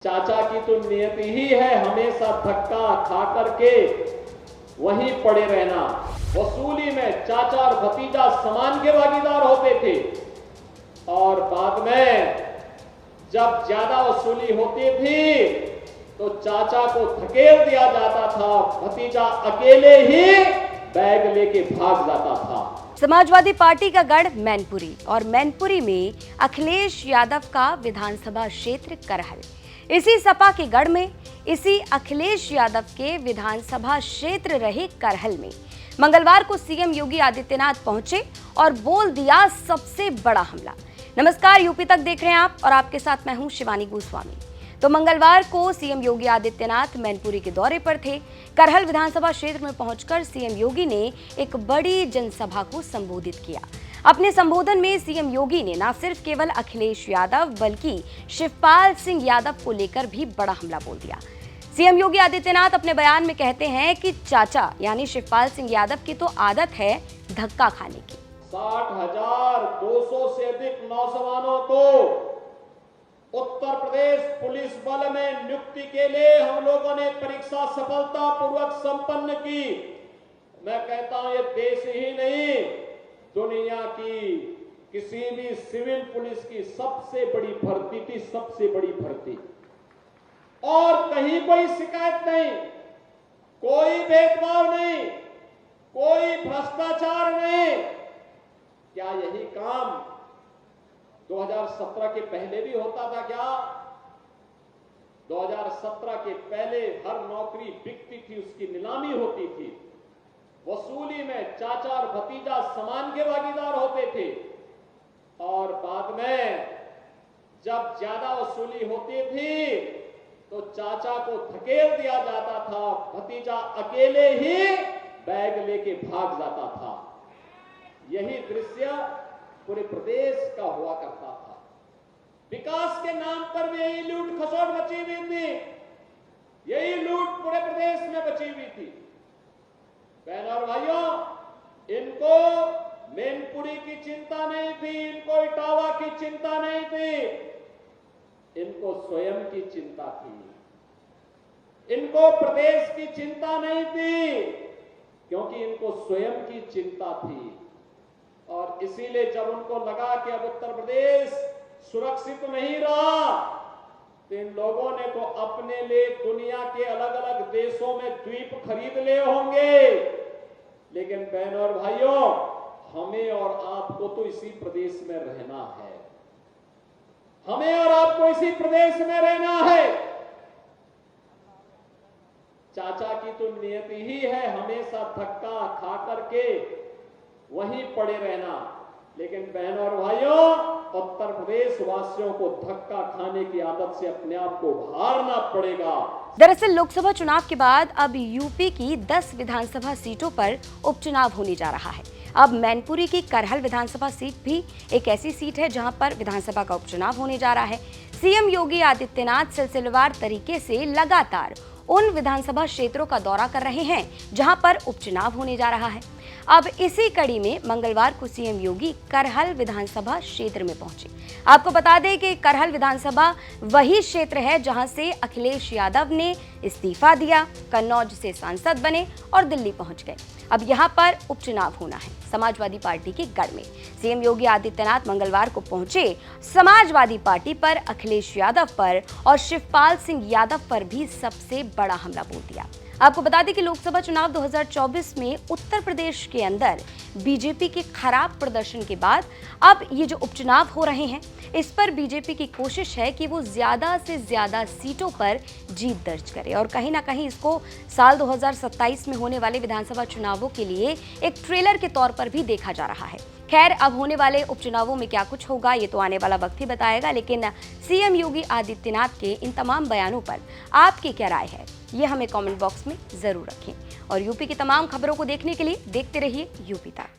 चाचा की तो नियति ही है हमेशा धक्का खा करके वहीं पड़े रहना। वसूली में चाचा और भतीजा समान के भागीदार होते थे और बाद में जब ज्यादा वसूली होती थी तो चाचा को धकेल दिया जाता था, भतीजा अकेले ही बैग लेके भाग जाता था। समाजवादी पार्टी का गढ़ मैनपुरी और मैनपुरी में अखिलेश यादव का विधानसभा क्षेत्र करहल। इसी सपा के गढ़ में इसी अखिलेश यादव के विधानसभा क्षेत्र रहे करहल में मंगलवार को सीएम योगी आदित्यनाथ पहुंचे और बोल दिया सबसे बड़ा हमला। नमस्कार, यूपी तक देख रहे हैं आप और आपके साथ मैं हूं शिवानी गोस्वामी। तो मंगलवार को सीएम योगी आदित्यनाथ मैनपुरी के दौरे पर थे। करहल विधानसभा क्षेत्र में पहुंचकर सीएम योगी ने एक बड़ी जनसभा को संबोधित किया। अपने संबोधन में सीएम योगी ने न सिर्फ केवल अखिलेश यादव बल्कि शिवपाल सिंह यादव को लेकर भी बड़ा हमला बोल दिया। सीएम योगी आदित्यनाथ अपने बयान में कहते हैं कि चाचा यानी शिवपाल सिंह यादव की तो आदत है धक्का खाने की। 60,200 से अधिक नौजवानों को उत्तर प्रदेश पुलिस बल में नियुक्ति के लिए हम लोगों ने परीक्षा सफलतापूर्वक संपन्न की। मैं कहता हूं ये देश ही नहीं, दुनिया की किसी भी सिविल पुलिस की सबसे बड़ी भर्ती थी, सबसे बड़ी भर्ती। और कहीं कोई शिकायत नहीं, कोई भेदभाव नहीं, कोई भ्रष्टाचार नहीं। क्या यही काम 2017 के पहले भी होता था क्या? 2017 के पहले हर नौकरी बिकती थी, उसकी नीलामी होती थी। वसूली में चाचा और भतीजा समान के भागीदार होते थे और बाद में जब ज्यादा वसूली होती थी तो चाचा को धकेल दिया जाता था, भतीजा अकेले ही बैग लेके भाग जाता था। यही दृश्य पूरे प्रदेश का हुआ करता था। विकास के नाम पर भी यही लूट खसोट मची हुई थी, यही लूट पूरे प्रदेश में बची हुई थी। बहनों और भाइयों, इनको मैनपुरी की चिंता नहीं थी, इनको इटावा की चिंता नहीं थी, इनको स्वयं की चिंता थी। इनको प्रदेश की चिंता नहीं थी क्योंकि इनको स्वयं की चिंता थी। और इसीलिए जब उनको लगा कि अब उत्तर प्रदेश सुरक्षित नहीं रहा तो इन लोगों ने तो अपने लिए दुनिया के अलग अलग देशों में द्वीप खरीद लिए होंगे, लेकिन बहनों और भाइयों, हमें और आपको तो इसी प्रदेश में रहना है। हमें और आपको इसी प्रदेश में रहना है। चाचा की तो नियति ही है हमेशा धक्का खा करके वहीं पड़े रहना, लेकिन बहनों और भाइयों, उत्तर प्रदेश वासियों को धक्का खाने की आदत से अपने आप को उभारना पड़ेगा। दरअसल लोकसभा चुनाव के बाद अब यूपी की 10 विधानसभा सीटों पर उपचुनाव होने जा रहा है। अब मैनपुरी की करहल विधानसभा सीट भी एक ऐसी सीट है जहां पर विधानसभा का उपचुनाव होने जा रहा है। सीएम योगी आदित्यनाथ सिलसिलेवार तरीके से लगातार उन विधानसभा क्षेत्रों का दौरा कर रहे हैं जहां पर उपचुनाव होने जा रहा है। अब इसी कड़ी में मंगलवार को सीएम योगी करहल विधानसभा क्षेत्र में पहुंचे। आपको बता दें कि करहल विधानसभा वही क्षेत्र है जहां से अखिलेश यादव ने इस्तीफा दिया, कन्नौज से सांसद बने और दिल्ली पहुंच गए। अब यहां पर उपचुनाव होना है समाजवादी पार्टी के गढ़ में। सीएम योगी आदित्यनाथ मंगलवार को पहुंचे, समाजवादी पार्टी पर, अखिलेश यादव पर और शिवपाल सिंह यादव पर भी सबसे बड़ा हमला बोल दिया। आपको बता दें कि लोकसभा चुनाव 2024 में उत्तर प्रदेश के अंदर बीजेपी के खराब प्रदर्शन के बाद अब ये जो उपचुनाव हो रहे हैं, इस पर बीजेपी की कोशिश है कि वो ज्यादा से ज्यादा सीटों पर जीत दर्ज करे और कहीं ना कहीं इसको साल 2027 में होने वाले विधानसभा चुनावों के लिए एक ट्रेलर के तौर पर भी देखा जा रहा है। खैर, अब होने वाले उपचुनावों में क्या कुछ होगा ये तो आने वाला वक्त ही बताएगा, लेकिन सीएम योगी आदित्यनाथ के इन तमाम बयानों पर आपकी क्या राय है, ये हमें कमेंट बॉक्स में जरूर रखें। और यूपी की तमाम खबरों को देखने के लिए देखते रहिए यूपी तक।